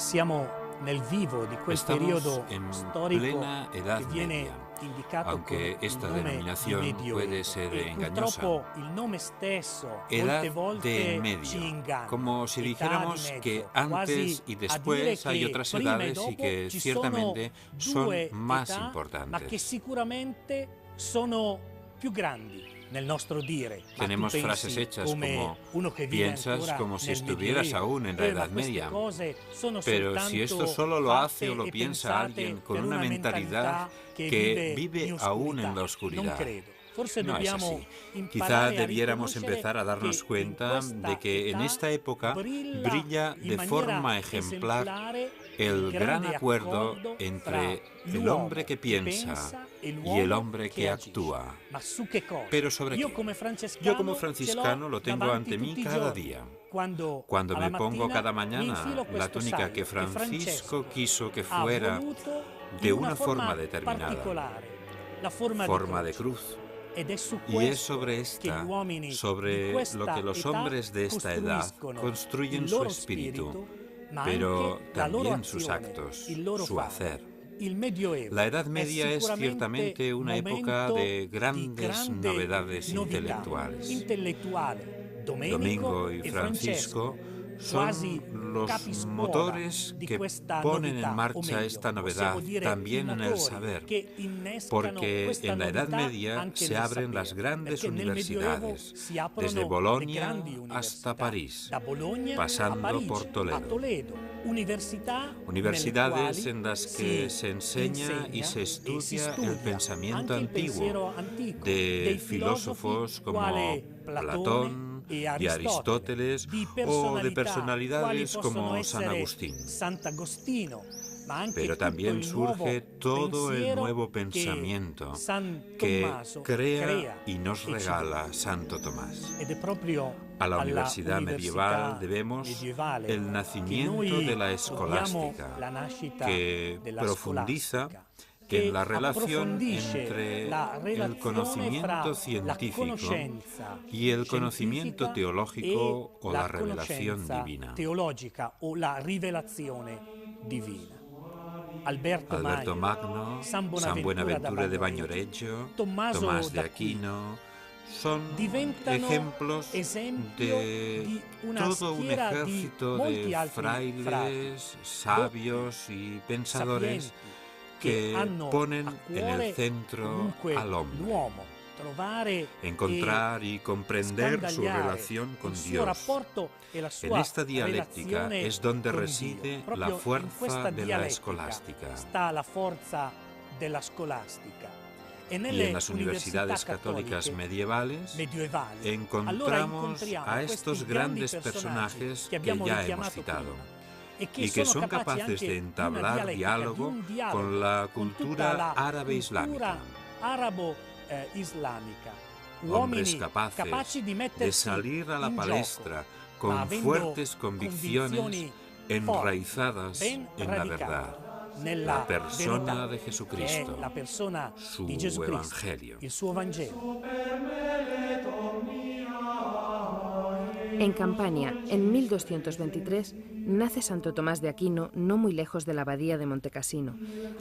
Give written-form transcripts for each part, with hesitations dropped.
Siamo nel vivo di quel Estamos periodo en storico plena Edad che viene Media, indicato aunque con esta il nome denominación di Medioevo. puede ser E engañosa. purtroppo il nome stesso Edad molte volte de ci medio, inganna. como si Età di dijéramos mezzo, que quasi antes y a dire después hay che otras prima e edades y dopo que ci ciertamente sono son due más età, ma che importantes. sicuramente sono più grandi nel nostro dire. Ma Tenemos tu frases pensi hechas come como uno che vive piensas ancora como si nel estuvieras Medioevo. aún en la Ma Edad queste Media. cose sono Pero si esto soltanto solo lo hace o fatte lo e piensa pensate alguien con per una mentalidad che vive in aún en la Non oscuridad. credo. Forse No es dobbiamo así. Quizá imparare a debiéramos riconoscere empezar a darnos che in cuenta questa de que en età esta época brilla in de maniera forma ejemplar esemplare el gran grande acuerdo accordo entre fra el hombre que piensa e y el hombre que agisce. actúa. Ma su che cosa? ¿Pero sobre Yo qué? como franciscano lo tengo ante mí cada día. Cuando me pongo cada mañana la túnica que Francisco quiso que fuera de una forma determinada, forma de cruz. Y es sobre esta, sobre lo que los hombres de esta edad construyen su espíritu, pero también sus actos, su hacer. La Edad Media es ciertamente una época de grandes novedades intelectuales. Domingo y Francisco son los motores que ponen en marcha esta novedad también en el saber, porque en la Edad Media se abren las grandes universidades, desde Bolonia hasta París, pasando por Toledo. Universidades en las que se enseña y se estudia el pensamiento antiguo de filósofos como Platón y Aristóteles, o de personalidades como San Agustín. Pero también surge todo el nuevo pensamiento que crea y nos regala Santo Tomás. A la universidad medieval debemos el nacimiento de la escolástica, que profundiza en la relación entre el conocimiento científico y el conocimiento teológico o la revelación divina. Alberto Magno, San Buenaventura de Bagnoregio, Tomás de Aquino, son ejemplos de todo un ejército de frailes, sabios y pensadores que ponen en el centro al hombre, encontrar y comprender su relación con Dios. En esta dialéctica es donde reside la fuerza de la escolástica. Y en las universidades católicas medievales encontramos a estos grandes personajes que ya hemos citado, y que son capaces de entablar diálogo con la cultura árabe-islámica. Hombres capaces de salir a la palestra con fuertes convicciones enraizadas en la verdad, la persona de Jesucristo, su Evangelio. En Campania, en 1223, nace Santo Tomás de Aquino, no muy lejos de la abadía de Montecassino.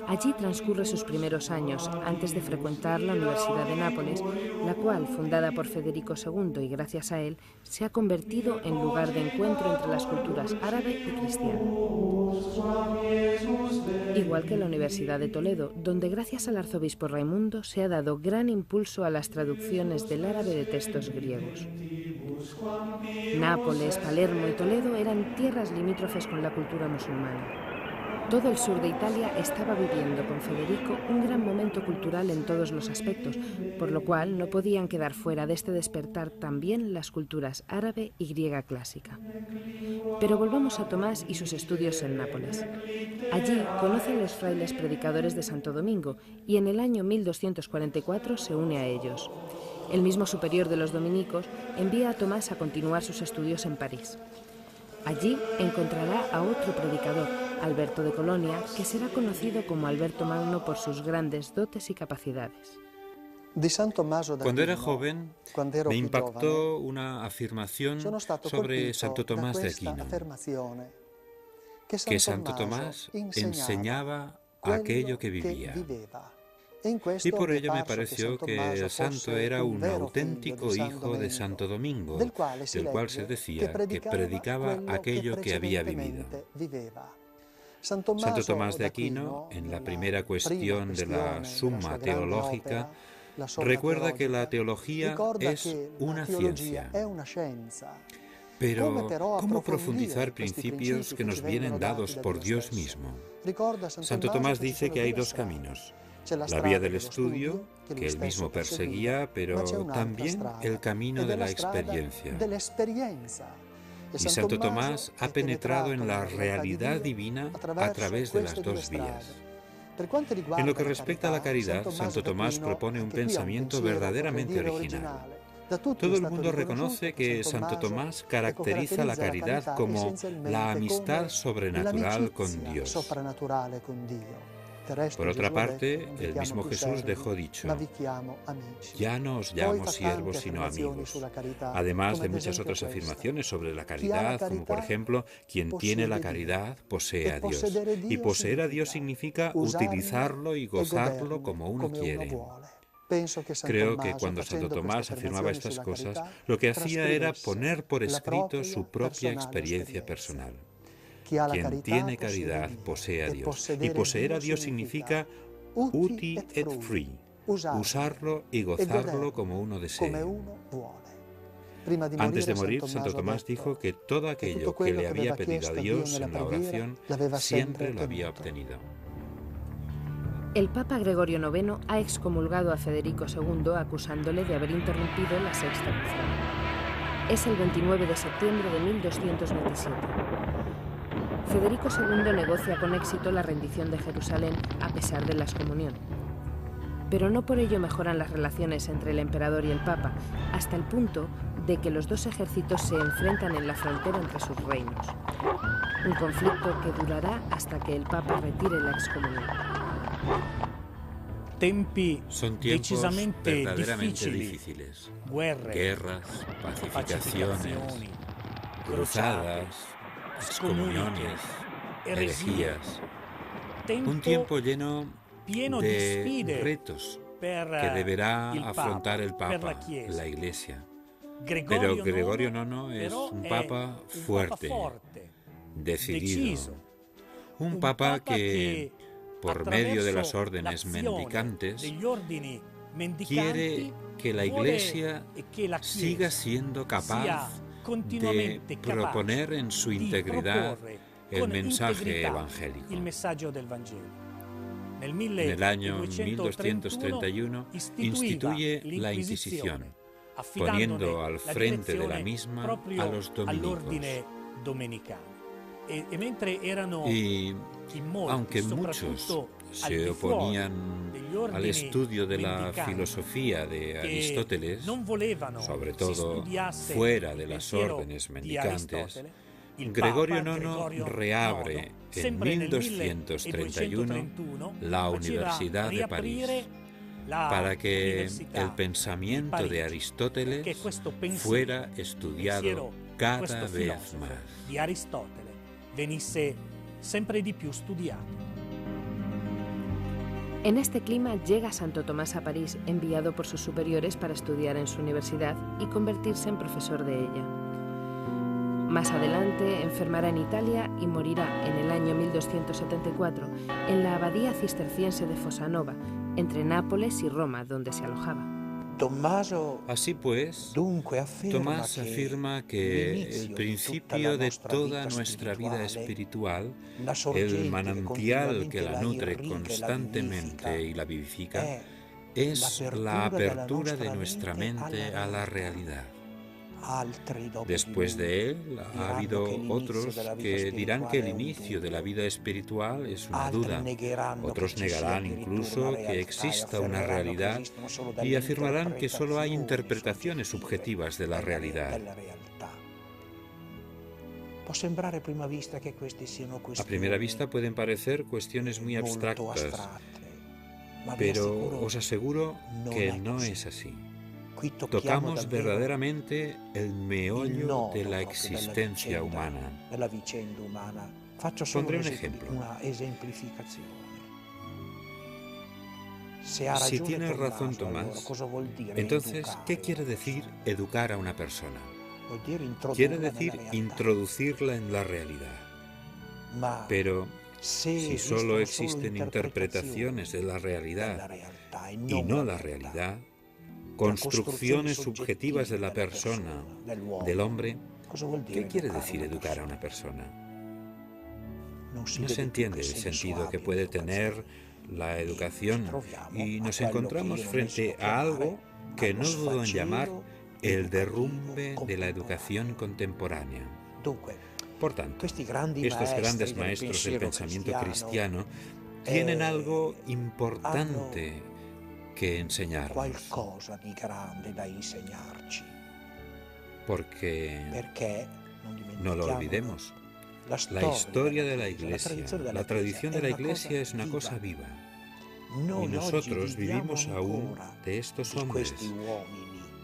Allí transcurre sus primeros años, antes de frecuentar la Universidad de Nápoles, la cual, fundada por Federico II y gracias a él, se ha convertido en lugar de encuentro entre las culturas árabe y cristiana. Igual que la Universidad de Toledo, donde gracias al arzobispo Raimundo se ha dado gran impulso a las traducciones del árabe de textos griegos. Nápoles, Palermo y Toledo eran tierras limítrofes con la cultura musulmana. Todo el sur de Italia estaba viviendo con Federico un gran momento cultural en todos los aspectos, por lo cual no podían quedar fuera de este despertar también las culturas árabe y griega clásica. Pero volvamos a Tomás y sus estudios en Nápoles. Allí conoce a los frailes predicadores de Santo Domingo y en el año 1244 se une a ellos. El mismo superior de los dominicos envía a Tomás a continuar sus estudios en París. Allí encontrará a otro predicador, Alberto de Colonia, que será conocido como Alberto Magno por sus grandes dotes y capacidades. Cuando era joven, me impactó una afirmación sobre Santo Tomás de Aquino, que Santo Tomás enseñaba aquello que vivía. Y por ello me pareció que el santo era un auténtico hijo de Santo Domingo, del cual se decía que predicaba aquello que había vivido. Santo Tomás de Aquino, en la primera cuestión de la Summa Teológica, recuerda que la teología es una ciencia. Pero, ¿cómo profundizar principios que nos vienen dados por Dios mismo? Santo Tomás dice que hay dos caminos. La vía del estudio, que él mismo perseguía, pero también el camino de la experiencia. Y Santo Tomás ha penetrado en la realidad divina a través de las dos vías. En lo que respecta a la caridad, Santo Tomás propone un pensamiento verdaderamente original. Todo el mundo reconoce que Santo Tomás caracteriza la caridad como la amistad sobrenatural con Dios. Por otra parte, el mismo Jesús dejó dicho: ya no os llamo siervos sino amigos. Además de muchas otras afirmaciones sobre la caridad, como por ejemplo, quien tiene la caridad posee a Dios. Y poseer a Dios significa utilizarlo y gozarlo como uno quiere. Creo que cuando Santo Tomás afirmaba estas cosas, lo que hacía era poner por escrito su propia experiencia personal. Quien tiene caridad posee a Dios. Y poseer a Dios significa uti et frui, usarlo y gozarlo como uno desee. Antes de morir, Santo Tomás dijo que todo aquello que le había pedido a Dios en la oración siempre lo había obtenido. El Papa Gregorio IX ha excomulgado a Federico II acusándole de haber interrumpido la sexta misión. Es el 29 de septiembre de 1227. Federico II negocia con éxito la rendición de Jerusalén a pesar de la excomunión. Pero no por ello mejoran las relaciones entre el emperador y el Papa, hasta el punto de que los dos ejércitos se enfrentan en la frontera entre sus reinos. Un conflicto que durará hasta que el Papa retire la excomunión. Son tiempos verdaderamente difíciles. Guerras, pacificaciones, cruzadas, excomuniones, herejías. Un tiempo lleno de retos que deberá afrontar el Papa, la Iglesia. Pero Gregorio IX es un Papa fuerte, decidido. Un Papa que, por medio de las órdenes mendicantes, quiere que la Iglesia siga siendo capaz de proponer en su integridad el mensaje evangélico. En el año 1231 instituye la Inquisición, poniendo al frente de la misma a los dominicos. Y aunque muchos se oponían al estudio de la filosofía de Aristóteles, sobre todo fuera de las órdenes mendicantes, Gregorio IX reabre en 1231 la Universidad de París para que el pensamiento de Aristóteles fuera estudiado cada vez más. En este clima llega Santo Tomás a París, enviado por sus superiores para estudiar en su universidad y convertirse en profesor de ella. Más adelante enfermará en Italia y morirá en el año 1274 en la abadía cisterciense de Fossanova, entre Nápoles y Roma, donde se alojaba. Así pues, Tomás afirma que el principio de toda nuestra vida espiritual, el manantial que la nutre constantemente y la vivifica, es la apertura de nuestra mente a la realidad. Después de él, ha habido otros que dirán que el inicio de la vida espiritual es una duda. Otros negarán incluso que exista una realidad y afirmarán que solo hay interpretaciones subjetivas de la realidad. A primera vista pueden parecer cuestiones muy abstractas, pero os aseguro que no es así. Tocamos verdaderamente el meollo de la existencia humana. Pondré un ejemplo. Si tiene razón Tomás, entonces, ¿qué quiere decir educar a una persona? Quiere decir introducirla en la realidad. Pero si solo existen interpretaciones de la realidad y no la realidad, construcciones subjetivas de la persona, del hombre, ¿qué quiere decir educar a una persona? No se entiende el sentido que puede tener la educación y nos encontramos frente a algo que no dudo en llamar el derrumbe de la educación contemporánea. Por tanto, estos grandes maestros del pensamiento cristiano tienen algo importante que enseñarnos. Porque, no lo olvidemos, la historia de la Iglesia, la tradición de la Iglesia es una cosa viva. Y nosotros vivimos aún de estos hombres.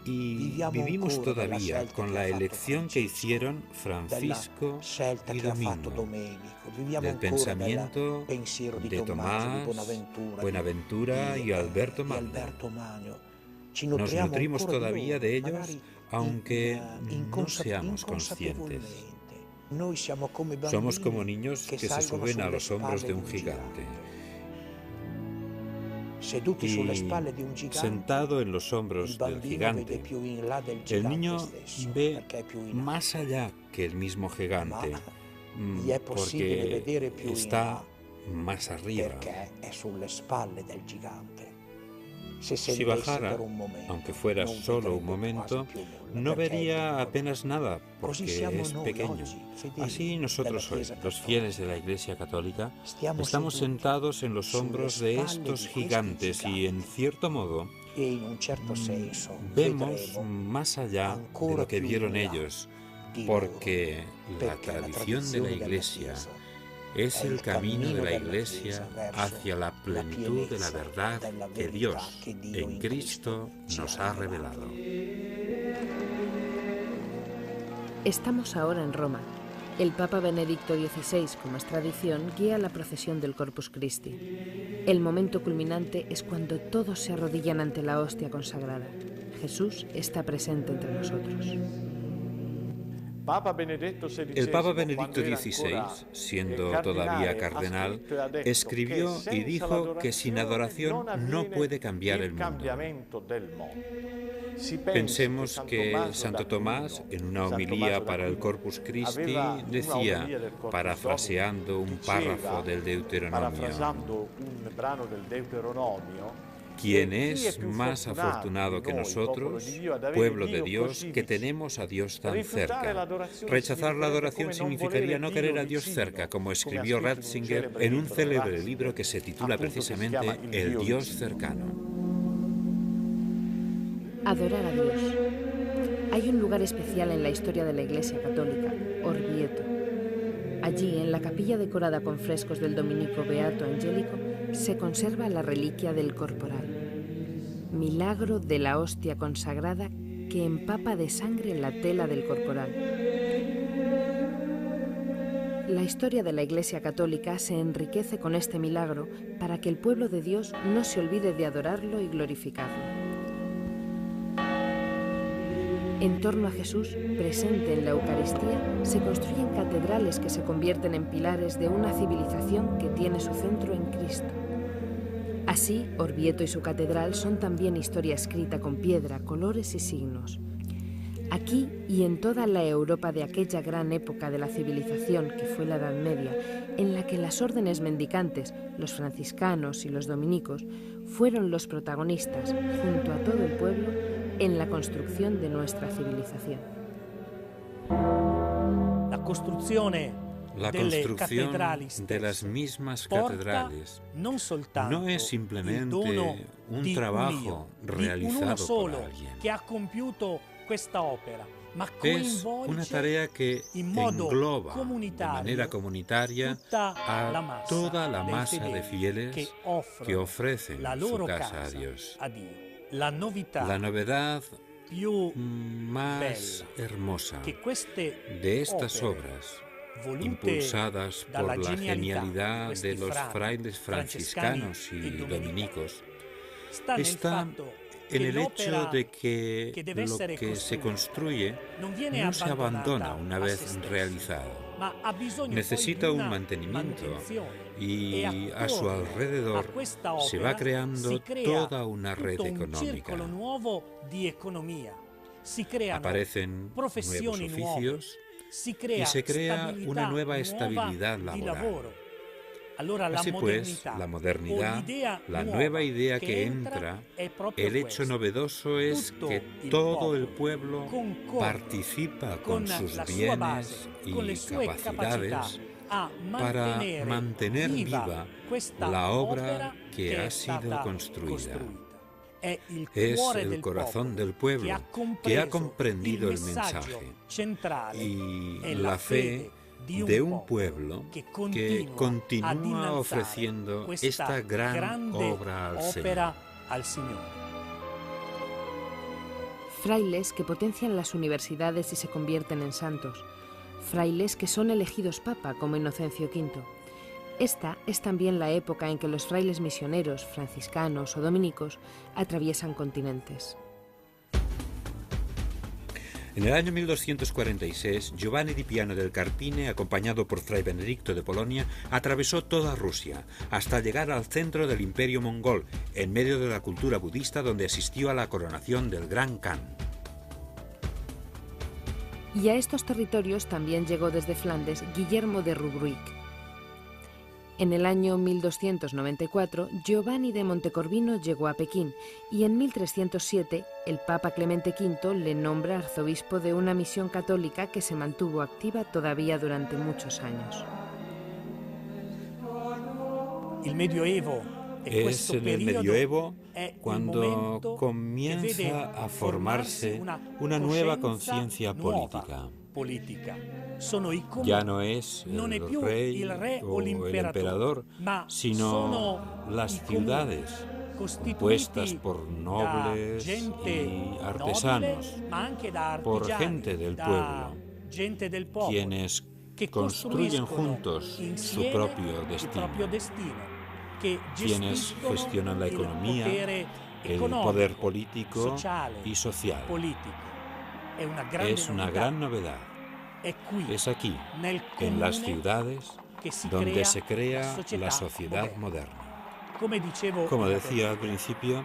Y vivimos todavía con la elección que hicieron Francisco y Domingo, del pensamiento de Tomás, Buenaventura y Alberto Magno. Nos nutrimos todavía de ellos, aunque no seamos conscientes. Somos como niños que se suben a los hombros de un gigante. Y sentado en los hombros del gigante, el niño ve más allá que el mismo gigante, porque está más arriba. Si bajara, aunque fuera solo un momento, no vería apenas nada, porque es pequeño. Así nosotros hoy, los fieles de la Iglesia Católica, estamos sentados en los hombros de estos gigantes y, en cierto modo, vemos más allá de lo que vieron ellos, porque la tradición de la Iglesia es el camino de la Iglesia hacia la plenitud de la verdad que Dios en Cristo nos ha revelado. Estamos ahora en Roma. El Papa Benedicto XVI, como es tradición, guía la procesión del Corpus Christi. El momento culminante es cuando todos se arrodillan ante la hostia consagrada. Jesús está presente entre nosotros. El Papa Benedicto XVI, siendo todavía cardenal, escribió y dijo que sin adoración no puede cambiar el mundo. Pensemos que Santo Tomás, en una homilía para el Corpus Christi, decía, parafraseando un párrafo del Deuteronomio: ¿quién es más afortunado que nosotros, pueblo de Dios, que tenemos a Dios tan cerca? Rechazar la adoración significaría no querer a Dios cerca, como escribió Ratzinger en un célebre libro que se titula precisamente El Dios cercano. Adorar a Dios. Hay un lugar especial en la historia de la Iglesia Católica, Orvieto. Allí, en la capilla decorada con frescos del dominico Beato Angelico, se conserva la reliquia del corporal, milagro de la hostia consagrada que empapa de sangre la tela del corporal. La historia de la Iglesia Católica se enriquece con este milagro para que el pueblo de Dios no se olvide de adorarlo y glorificarlo. En torno a Jesús, presente en la Eucaristía, se construyen catedrales que se convierten en pilares de una civilización que tiene su centro en Cristo. Así, Orvieto y su catedral son también historia escrita con piedra, colores y signos. Aquí y en toda la Europa de aquella gran época de la civilización que fue la Edad Media, en la que las órdenes mendicantes, los franciscanos y los dominicos, fueron los protagonistas, junto a todo el pueblo, en la construcción de nuestra civilización. La construcción de las mismas catedrales no es simplemente un trabajo realizado por alguien. Es una tarea que engloba de manera comunitaria a toda la masa de fieles que ofrecen su casa a Dios. La novedad más hermosa de estas obras impulsadas por la genialidad de los frailes franciscanos y dominicos, está en el hecho de que lo que se construye no se abandona una vez realizado. Necesita un mantenimiento y a su alrededor se va creando toda una red económica. Aparecen nuevos oficios y se crea una nueva estabilidad laboral. Así pues, la modernidad, la nueva idea que entra, el hecho novedoso es que todo el pueblo participa con sus bienes y capacidades para mantener viva la obra que ha sido construida. Es el corazón del pueblo que ha comprendido el mensaje y la fe de un pueblo que continúa ofreciendo esta gran obra al Señor. Frailes que potencian las universidades y se convierten en santos. Frailes que son elegidos papa como Inocencio V. Esta es también la época en que los frailes misioneros, franciscanos o dominicos atraviesan continentes. En el año 1246, Giovanni di Piano del Carpine, acompañado por Fray Benedicto de Polonia, atravesó toda Rusia, hasta llegar al centro del Imperio mongol, en medio de la cultura budista donde asistió a la coronación del Gran Khan. Y a estos territorios también llegó desde Flandes Guillermo de Rubruic. En el año 1294, Giovanni de Montecorvino llegó a Pekín y en 1307 el Papa Clemente V le nombra arzobispo de una misión católica que se mantuvo activa todavía durante muchos años. Es en el medioevo cuando comienza a formarse una nueva conciencia política. Ya no es el rey o el emperador, sino las ciudades compuestas por nobles y artesanos, por gente del pueblo, quienes construyen juntos su propio destino, quienes gestionan la economía, el poder político y social. Es una gran novedad. Es aquí, en las ciudades, donde se crea la sociedad moderna. Como decía al principio,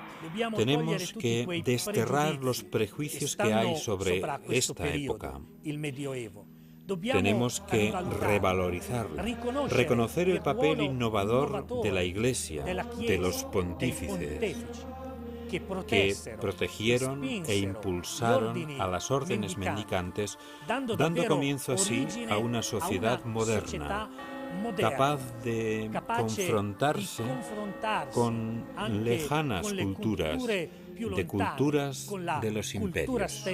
tenemos que desterrar los prejuicios que hay sobre esta época. Tenemos que revalorizarla, reconocer el papel innovador de la Iglesia, de los pontífices, que protegieron e impulsaron a las órdenes mendicantes, dando comienzo así a una sociedad moderna, capaz de confrontarse con lejanas culturas, de culturas de los imperios.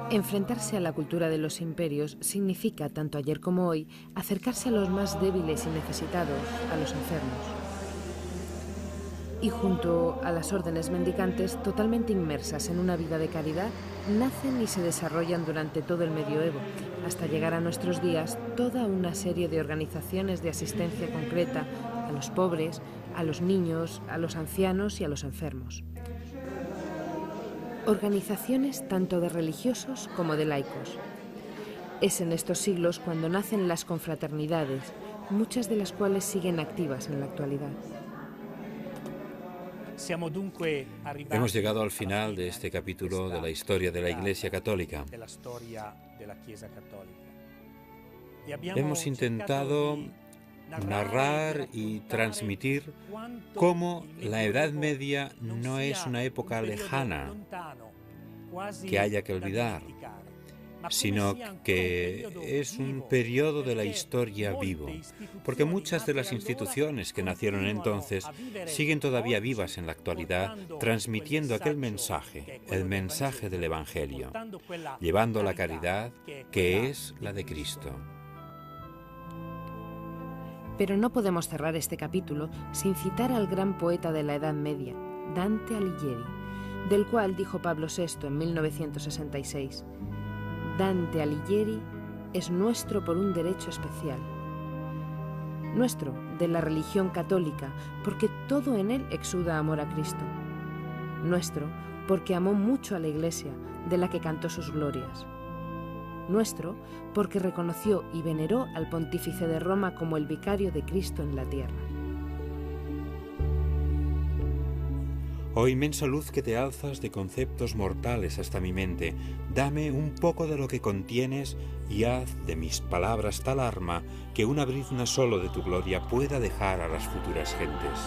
Enfrentarse a la cultura de los imperios significa, tanto ayer como hoy, acercarse a los más débiles y necesitados, a los enfermos. Y junto a las órdenes mendicantes, totalmente inmersas en una vida de caridad, nacen y se desarrollan durante todo el medioevo, hasta llegar a nuestros días toda una serie de organizaciones de asistencia concreta a los pobres, a los niños, a los ancianos y a los enfermos. Organizaciones tanto de religiosos como de laicos. Es en estos siglos cuando nacen las confraternidades, muchas de las cuales siguen activas en la actualidad. Hemos llegado al final de este capítulo de la historia de la Iglesia Católica. Hemos intentado narrar y transmitir cómo la Edad Media no es una época lejana que haya que olvidar, sino que es un periodo de la historia vivo, porque muchas de las instituciones que nacieron entonces siguen todavía vivas en la actualidad, transmitiendo aquel mensaje, el mensaje del Evangelio, llevando la caridad que es la de Cristo. Pero no podemos cerrar este capítulo sin citar al gran poeta de la Edad Media, Dante Alighieri, del cual dijo Pablo VI en 1966: Dante Alighieri es nuestro por un derecho especial. Nuestro, de la religión católica, porque todo en él exuda amor a Cristo. Nuestro, porque amó mucho a la Iglesia, de la que cantó sus glorias. Nuestro, porque reconoció y veneró al Pontífice de Roma como el vicario de Cristo en la tierra. Oh inmensa luz que te alzas de conceptos mortales hasta mi mente, dame un poco de lo que contienes y haz de mis palabras tal arma que una brizna solo de tu gloria pueda dejar a las futuras gentes.